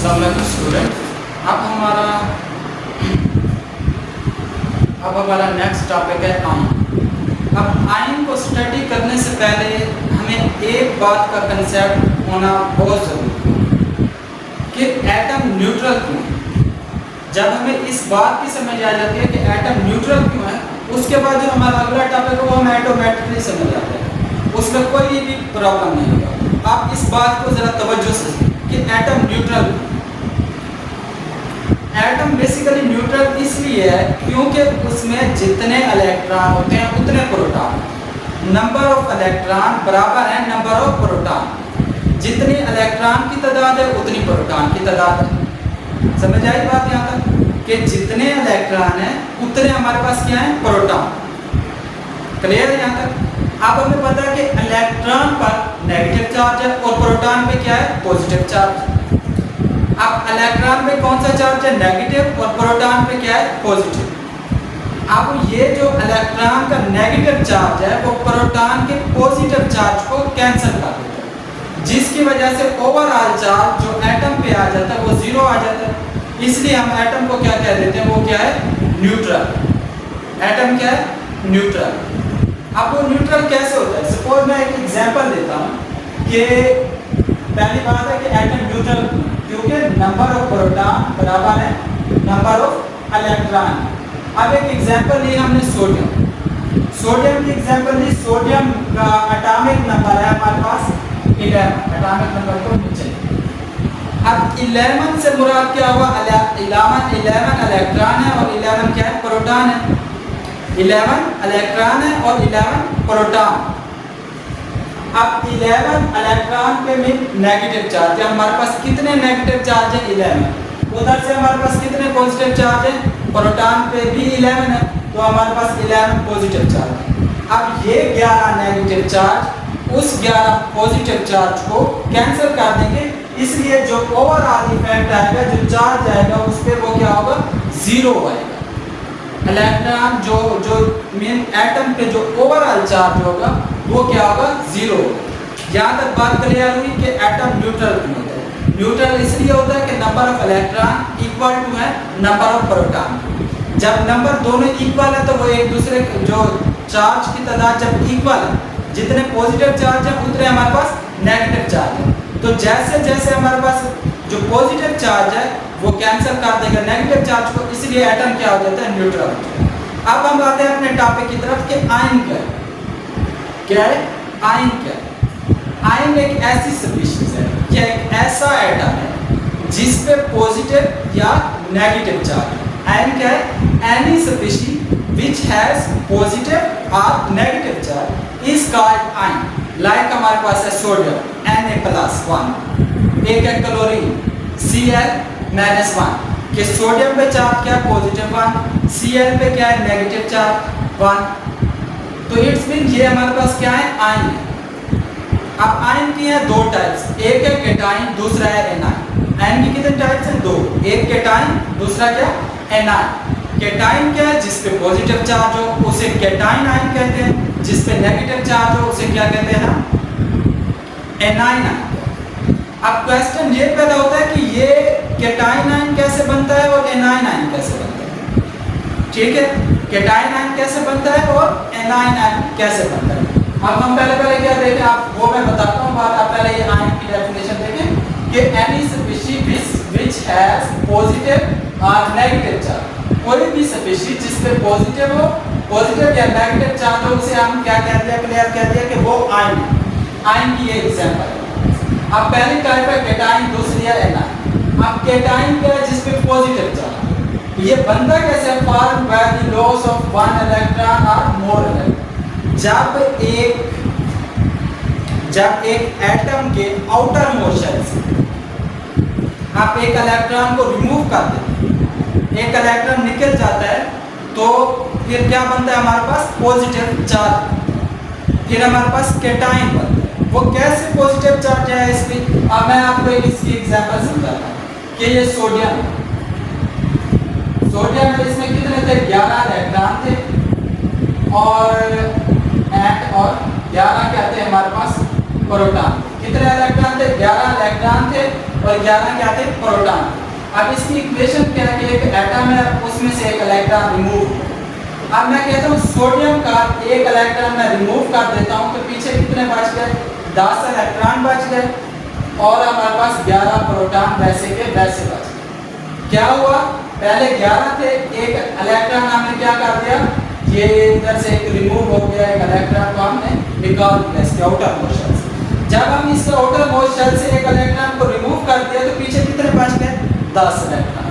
Student, अब हमारा next topic है आयन। अब आयन को स्टडी करने से पहले हमें एक बात का कंसेप्ट होना बहुत ज़रूरी है कि एटम न्यूट्रल क्यों है। जब हमें इस बात की समझ आ जाती है कि एटम न्यूट्रल क्यों है, उसके बाद जो हमारा अगला टॉपिक है वो हम ऑटोमेटिकली समझ जाते हैं, उसमें कोई भी प्रॉब्लम नहीं होगा। आप इस बात को ज़रा तवज्जो से कि atom neutral, atom basically neutral इसलिए है क्योंकि उसमें जितने इलेक्ट्रॉन होते हैं उतने प्रोटॉन, नंबर ऑफ इलेक्ट्रॉन बराबर है नंबर ऑफ प्रोटॉन। जितनी इलेक्ट्रॉन की तादाद है उतनी प्रोटॉन की तादाद है। समझ आई बात यहाँ तक कि जितने इलेक्ट्रॉन हैं उतने हमारे पास क्या है, प्रोटॉन। क्लियर है यहाँ तक। अब हमें पता है कि इलेक्ट्रॉन पर नेगेटिव चार्ज है और प्रोटॉन पे क्या है, पॉजिटिव चार्ज। अब इलेक्ट्रॉन पे कौन सा चार्ज है, नेगेटिव, और प्रोटॉन पे क्या है, पॉजिटिव। अब ये जो इलेक्ट्रॉन का नेगेटिव चार्ज है वो प्रोटॉन के पॉजिटिव चार्ज को कैंसिल कर देता है, जिसकी वजह से ओवरऑल चार्ज जो एटम पे आ जाता है वो जीरो आ जाता है। इसलिए हम एटम को क्या कह देते हैं, वो क्या है, न्यूट्रल। एटम क्या है, न्यूट्रल। अब वो न्यूट्रल कैसे होता है, सपोज मैं एक एग्जांपल देता हूँ कि पहली बात है कि एटम न्यूट्रल क्योंकि नंबर ऑफ प्रोटॉन बराबर है नंबर ऑफ इलेक्ट्रॉन। अब एक एग्जांपल ली हमने सोडियम। सोडियम की एग्जांपल ली, सोडियम का एटॉमिक नंबर है हमारे पास 11। एटॉमिक नंबर को नीचे, अब 11 से मुराद क्या हुआ, 11 इलेक्ट्रॉन है और 11 क्या है, प्रोटॉन है। 11 इलेक्ट्रॉन है और 11 प्रोटॉन। अब 11 इलेक्ट्रॉन पे में नेगेटिव चार्ज है, हमारे पास कितने नेगेटिव चार्ज है, 11। उधर से हमारे पास कितने पॉजिटिव चार्ज है, प्रोटॉन पे भी 11 है, तो हमारे पास 11 पॉजिटिव चार्ज है। अब ये 11 नेगेटिव चार्ज उस 11 पॉजिटिव चार्ज को कैंसिल कर देंगे, इसलिए जो ओवरऑल इफेक्ट आएगा, जो चार्ज आएगा उस पर वो क्या होगा, जीरो आएगा। इलेक्ट्रॉन जो मेन एटम पे जो ओवरऑल चार्ज होगा वो क्या होगा, जीरो। यहाँ तक बात क्लियर हुई कि एटम न्यूट्रल क्यों होता है। न्यूट्रल इसलिए होता है कि number of electron equal to है नंबर ऑफ प्रोटॉन। जब नंबर दोनों इक्वल है तो वो एक दूसरे जो चार्ज की तादाद जब इक्वल है, जितने पॉजिटिव चार्ज है उतने हमारे पास नेगेटिव चार्ज है। तो जैसे जैसे हमारे पास जो पॉजिटिव चार्ज है वो कैंसिल कर देगा नेगेटिव चार्ज को, इसलिए एटम क्या हो जाता है, न्यूट्रल। अब हम आते हैं अपने टॉपिक की तरफ कि आयन क्या है। क्या है आयन, क्या है आयन? एक ऐसी स्पीशीज है या एक ऐसा एटम है जिस पे पॉजिटिव या नेगेटिव चार्ज है। आयन क्या है, any species which has positive और negative charge is called ion. Like हमारे पास है सोडियम Na+1, एक है क्लोरीन Cl-1 कि सोडियम पे चार्ज क्या है, पॉजिटिव 1, Cl पे क्या है, नेगेटिव चार्ज 1। तो इट्स मीन ये हमारे पास क्या है, आयन है। अब आयन की है दो टाइप्स, एक है केटाइन, दूसरा है एनायन। आयन की कितने टाइप्स हैं, दो, एक केटाइन, दूसरा क्या, एनायन। केटाइन क्या है, जिस पे पॉजिटिव चार्ज हो उसे केटाइन आयन कहते हैं, जिस पे नेगेटिव चार्ज हो उसे क्या कहते हैं, एनायन आयन। अब क्वेश्चन ये पैदा होता है कि ये केटाइन आयन कैसे बनता है और एनायन आयन कैसे बनता है। ठीक है, केटाइन आयन कैसे बनता है और एनायन आयन कैसे बनता है। अब हम पहले क्या देखें, आप वो मैं बताता हूँ बात। आप पहले ये आयन की डेफिनेशन देखें कि any species which has positive और नेगेटिव चार्ज। कोई भी स्पीशीज जिस पे पॉजिटिव हो, पॉजिटिव या नेगेटिव चार्ज हो, उसे हम क्या कह दिया, क्लियर कह दिया कि वो आयन है। आयन की ये एग्जांपल है। अब पहली टाइप है केटाइन, दूसरी है एनायन। अब केटाइन क्या है, जिस पे पॉजिटिव चार्ज। ये बनता कैसे, form by the loss of one electron और मोर इलेक्ट्रॉन। जब एक एटम के आउटर मोशन से आप एक इलेक्ट्रॉन को रिमूव कर देते हैं, एक इलेक्ट्रॉन निकल जाता है, तो फिर क्या बनता है, हमारे पास पॉजिटिव चार्ज, फिर हमारे पास केटाइन बनता है। वो कैसे पॉजिटिव चार्ज है इसमें, अब मैं आपको एक इसकी एग्जांपल समझाता हूँ कि ये सोडियम है, इसमें कितने थे, 11 इलेक्ट्रॉन थे और 8 और 11 क्या थे हमारे पास, प्रोटॉन। कितने कितने इलेक्ट्रॉन थे? 11 इलेक्ट्रॉन थे और 11 क्या थे? प्रोटॉन। अब इसकी इक्वेशन क्या है कि एक एटम है, उसमें से एक इलेक्ट्रॉन रिमूव। अब मैं कहता हूँ सोडियम का एक इलेक्ट्रॉन मैं रिमूव कर देता हूँ, तो पीछे कितने बच गए? 10 इलेक्ट्रॉन बच गए और हमारे पास 11 प्रोटॉन वैसे के वैसे बच गए। क्या हुआ? पहले 11 थे, एक इलेक्ट्रॉन हमने क्या कर दिया, ये इधर से एक रिमूव हो गया, एक इलेक्ट्रॉन को हमने निकाल दिया इसके आउटर मोशन से। जब हम इस आउटर मोशन से एक इलेक्ट्रॉन को रिमूव कर दिया तो पीछे कितने बच गए? 10 इलेक्ट्रॉन।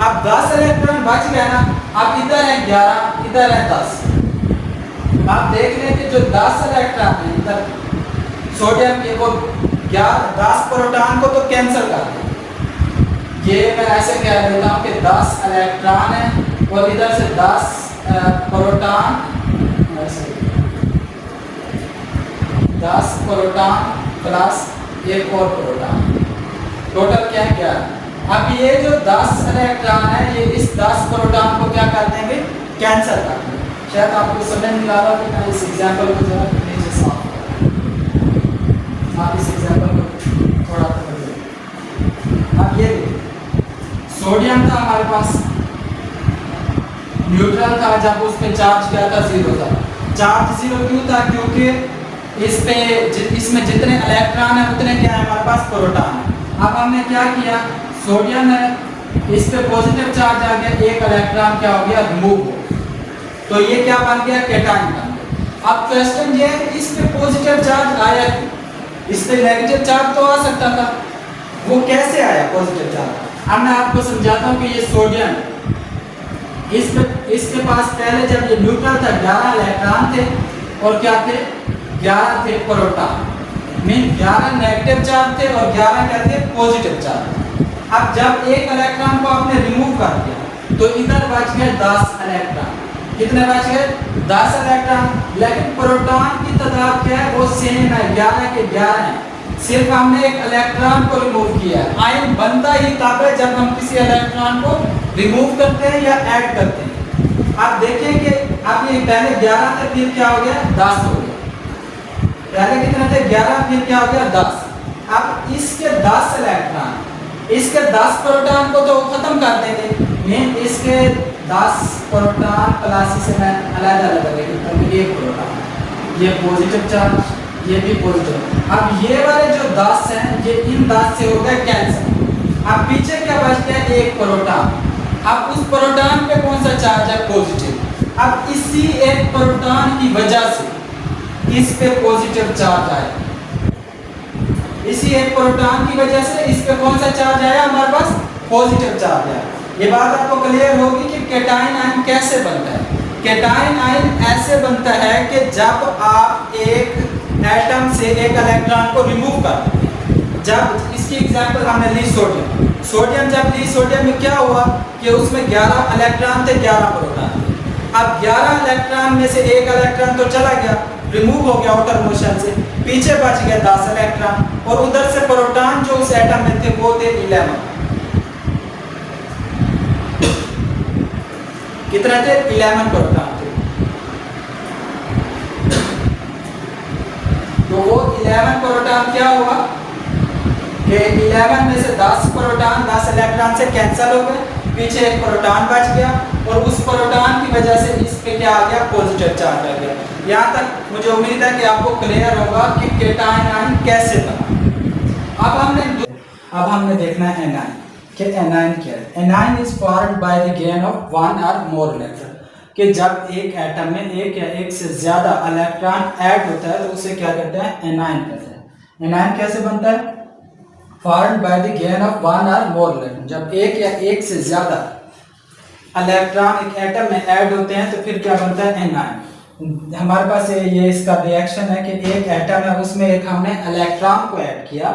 अब 10 इलेक्ट्रॉन बच गए ना, अब इधर है 11, इधर है 10। आप देख लें कि जो 10 इलेक्ट्रॉन है इधर सोडियम के, वो 10 प्रोटॉन को तो कैंसिल कर दो। ये मैं ऐसे कह देता हूँ कि 10 इलेक्ट्रॉन है और इधर से 10 प्रोटॉन, 10 प्रोटॉन प्लस एक और प्रोटॉन, टोटल क्या है? 11। अब ये जो 10 इलेक्ट्रॉन है ये इस 10 प्रोटॉन को क्या कर देंगे? कैंसिल कर देंगे। शायद आपको समझ नहीं आ रहा कि मैं इस एग्जांपल को जरा नीचे साफ करूं। आप इस एग्जांपल को थोड़ा अब ये सोडियम था हमारे पास, न्यूट्रल था, जब उस पे चार्ज क्या था? 0 था। चार्ज 0 क्यों था? क्योंकि इसमें जितने इलेक्ट्रॉन है उतने क्या है हमारे पास? प्रोटॉन है। अब हमने क्या किया, सोडियम है, इस पे पॉजिटिव चार्ज आ गया, एक इलेक्ट्रॉन क्या हो गया? रिमूव हो गया, तो ये क्या बन गया? कैटायन बन गया। अब क्वेश्चन ये है कि इस पे पॉजिटिव चार्ज आया क्यों? इस पे नेगेटिव चार्ज तो आ सकता था, वो कैसे आया पॉजिटिव चार्ज? अब मैं आपको समझाता हूँ कि ये सोडियम, इसके पास पहले जब ये न्यूट्रल था 11 इलेक्ट्रॉन थे और क्या थे? 11 थे प्रोटॉन, मीन 11 नेगेटिव चार्ज थे और 11 क्या थे? Positive charge. अब जब एक इलेक्ट्रॉन को आपने रिमूव कर दिया तो इधर बच गए 10 इलेक्ट्रॉन। कितने बच गए? 10 इलेक्ट्रॉन। लेकिन प्रोटॉन की तादाद क्या है? वो सेम है, 11 के 11 है, सिर्फ हमने एक इलेक्ट्रॉन को रिमूव किया है। आयन बनता ही तब है जब हम किसी इलेक्ट्रॉन को रिमूव करते हैं या ऐड करते हैं। आप देखें कि अब ये पहले 11 थे, फिर क्या हो गया? 10 हो गया। पहले कितने थे? 11, फिर क्या हो गया? 10। अब इसके 10 इलेक्ट्रॉन, इसके 10 प्रोटॉन को तो खत्म कर देंगे, मीन इसके 10 प्रोटॉन प्लस इसे मैं अलग-अलग करके ये प्रोटॉन, ये पॉजिटिव चार्ज, ये भी पॉजिटिव। अब ये वाले जो 10 हैं ये इन 10 से हो गए कैंसिल। अब पीछे क्या बच गया? एक प्रोटॉन। अब उस प्रोटॉन पे कौन सा चार्ज है? पॉजिटिव। अब इसी एक प्रोटॉन की वजह से इस पे पॉजिटिव चार्ज आया, इसी एक प्रोटॉन की वजह से इस पे कौन सा चार्ज आया? हमारे पास पॉजिटिव चार्ज आया। ये बात आपको क्लियर होगी कि कैटायन आयन कैसे बनता है। कैटायन आयन ऐसे बनता है कि जब आप एक एटम से एक इलेक्ट्रॉन को रिमूव कर दें। जब इसकी एग्जांपल हमने ली सोडियम जब ली, सोडियम में क्या हुआ कि उसमें 11 इलेक्ट्रॉन थे, 11 प्रोटॉन थे। अब 11 इलेक्ट्रॉन में से एक इलेक्ट्रॉन तो चला गया, रिमूव हो गया आउटर मोशन से, पीछे बच गया 10 इलेक्ट्रॉन और उधर से प्रोटॉन जो उस एटम में थे वो थे 11। कितने थे? 11 प्रोटॉन थे। तो वो 11 प्रोटॉन क्या हुआ कि 11 में से 10 प्रोटॉन 10 इलेक्ट्रॉन से कैंसिल हो गए, पीछे एक प्रोटॉन बच गया और उस प्रोटॉन की वजह से इस पे क्या आ गया? पॉजिटिव चार्ज आ गया। यहाँ तक मुझे उम्मीद है कि आपको क्लियर होगा कि कैटायन आयन कैसे बना। अब हमने देखना है एनायन कि एनायन क्या है। Anion is formed by the gain of 1 और मोर इलेक्ट्रॉन, कि जब एक एटम में एक या एक से ज्यादा इलेक्ट्रॉन ऐड होता है तो उसे क्या कहते हैं? एनायन कहते हैं। एनायन कैसे बनता है? Formed by the gain of 1 और मोर इलेक्ट्रॉन, जब एक या एक से ज्यादा इलेक्ट्रॉन एक एटम में ऐड होते हैं तो फिर क्या बनता है? एनायन। हमारे पास ये इसका रिएक्शन है कि एक एटम है, उसमें एक हमने इलेक्ट्रॉन को ऐड किया,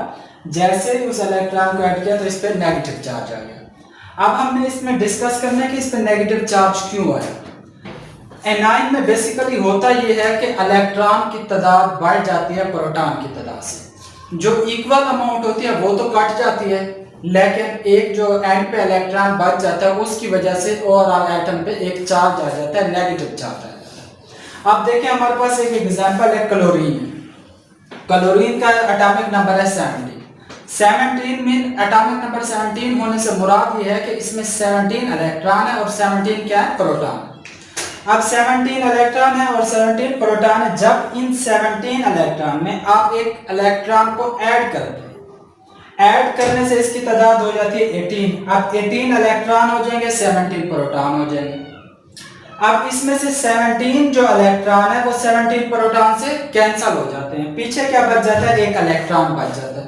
जैसे ही उस इलेक्ट्रॉन को ऐड किया तो इस पर नेगेटिव चार्ज आ गया। अब हमने इसमें डिस्कस करना है कि इस पर नेगेटिव चार्ज क्यों आया। एनायन में बेसिकली होता यह है कि इलेक्ट्रॉन की तादाद बढ़ जाती है प्रोटॉन की तादाद से, जो इक्वल अमाउंट होती है वो तो कट जाती है, लेकिन एक जो एंड पे इलेक्ट्रॉन बच जाता है उसकी वजह से ओवरऑल एटम पे एक चार्ज आ जाता है, नेगेटिव चार्ज आ जाता है। अब देखें हमारे पास एक एग्जांपल है क्लोरीन। क्लोरीन का एटॉमिक नंबर है 17। 17 मीन एटॉमिक नंबर 17 होने से मुराद ये है कि इसमें 17 इलेक्ट्रॉन है और 17 क्या है, प्रोटॉन। अब 17 इलेक्ट्रॉन है और 17 प्रोटॉन है। जब इन 17 इलेक्ट्रॉन में आप एक इलेक्ट्रॉन को ऐड करते हैं, ऐड करने से इसकी तादाद हो जाती है 18। अब 18 इलेक्ट्रॉन हो जाएंगे, 17 प्रोटॉन हो जाएंगे। अब इसमें से 17 जो इलेक्ट्रॉन है वो 17 प्रोटॉन से कैंसिल हो जाते हैं, पीछे क्या बच जाता है, एक इलेक्ट्रॉन बच जाता है,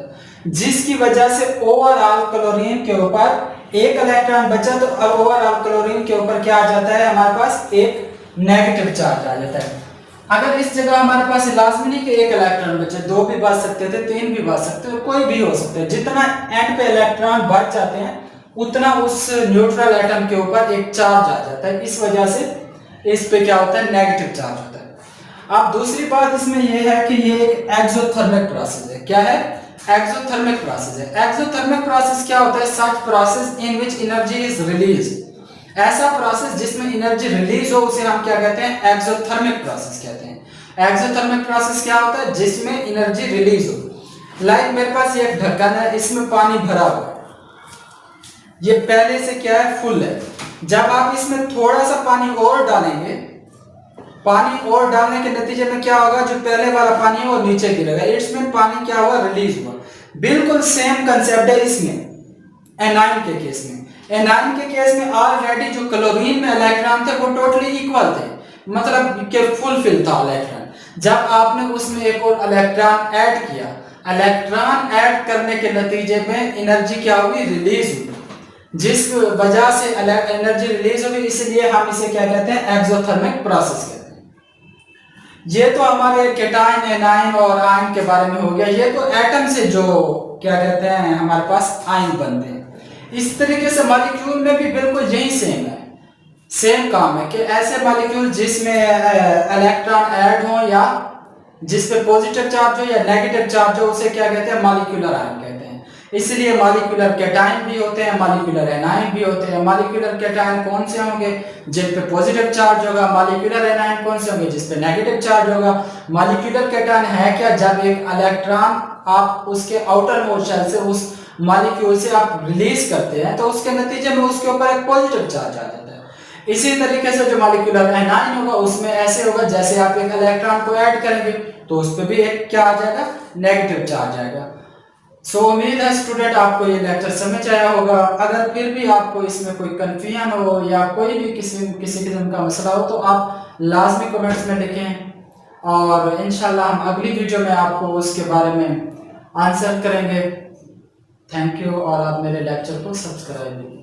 जिसकी वजह से ओवरऑल क्लोरीन के ऊपर एक इलेक्ट्रॉन बचा, तो अब ओवरऑल क्लोरीन के ऊपर क्या आ जाता है, हमारे पास एक नेगेटिव चार्ज आ जाता है। अगर इस जगह हमारे पास लाजमी नहीं कि एक इलेक्ट्रॉन बचे, 2 भी बच सकते थे, 3 भी बच सकते थे, कोई भी हो सकते हैं। जितना एंड पे इलेक्ट्रॉन बच जाते हैं उतना उस न्यूट्रल एटम के ऊपर एक चार्ज आ जाता है, इस वजह से इस पे क्या होता है, नेगेटिव चार्ज होता है। अब दूसरी बात इसमें यह है कि ये एक एक्सोथर्मिक प्रोसेस है। क्या है, एक्सोथर्मिक प्रोसेस है। एक्सोथर्मिक प्रोसेस क्या होता है, सच process in which energy is release. ऐसा प्रोसेस जिसमें एनर्जी रिलीज हो उसे हम क्या कहते हैं, एक्सोथर्मिक प्रोसेस कहते हैं। एक्सोथर्मिक प्रोसेस क्या होता है, जिसमें एनर्जी रिलीज हो। लाइक मेरे पास ये एक ढक्कन है, इसमें पानी भरा हुआ है, ये पहले से क्या है, फुल है। जब आप इसमें थोड़ा सा पानी और डालेंगे, पानी और डालने के नतीजे में क्या होगा, जो पहले वाला पानी है वो नीचे गिरेगा, इसमें पानी क्या हुआ, रिलीज हुआ। बिल्कुल सेम कंसेप्ट है इसमें एनाइन के केस में। एनाइन के केस में ऑलरेडी जो क्लोरीन में इलेक्ट्रॉन थे वो टोटली इक्वल थे, मतलब कि फुलफिल था इलेक्ट्रॉन। जब आपने उसमें एक और इलेक्ट्रॉन ऐड किया, इलेक्ट्रॉन ऐड करने के नतीजे में एनर्जी क्या हुई, रिलीज हुई, जिस वजह से एनर्जी रिलीज हुई, इसलिए हम इसे क्या कहते हैं, एक्सोथर्मिक प्रोसेस कहते हैं। ये तो हमारे केटाइन, एनाइन और आयन के बारे में हो गया। ये तो एटम से जो क्या कहते हैं हमारे पास आयन बनते हैं। इस तरीके से मॉलिक्यूल में भी बिल्कुल यही सेम है, सेम काम है कि ऐसे मॉलिक्यूल जिसमें इलेक्ट्रॉन ऐड हो या जिस पे पॉजिटिव चार्ज हो या नेगेटिव चार्ज हो, उसे क्या कहते हैं, मॉलिक्यूलर आयन कहते हैं। इसलिए मॉलिक्यूलर केटाइन भी होते हैं, मॉलिक्यूलर एनाइन भी होते हैं। मॉलिक्यूलर केटाइन कौन से होंगे, जिन पे पॉजिटिव चार्ज होगा। मॉलिक्यूलर एनाइन कौन से होंगे, जिस पे नेगेटिव चार्ज होगा। मॉलिक्यूलर केटाइन है क्या, जब एक इलेक्ट्रॉन आप उसके आउटर मोस्ट शेल से उस मॉलिक्यूल से आप रिलीज करते हैं तो उसके नतीजे में उसके ऊपर एक पॉजिटिव चार्ज आ जाता है। इसी तरीके से जो मॉलिक्यूलर एनाइन होगा उसमें ऐसे होगा, जैसे आप एक इलेक्ट्रॉन को ऐड करेंगे तो उस पर भी एक क्या आ जाएगा, नेगेटिव चार्ज आएगा। सो उम्मीद है स्टूडेंट आपको ये लेक्चर समझ आया होगा। अगर फिर भी आपको इसमें कोई कंफ्यूजन हो या कोई भी किसी किस्म का मसला हो तो आप लाजमी कमेंट्स में लिखें, और इंशाल्लाह हम अगली वीडियो में आपको उसके बारे में आंसर करेंगे। थैंक यू, और आप मेरे लेक्चर को सब्सक्राइब कीजिए।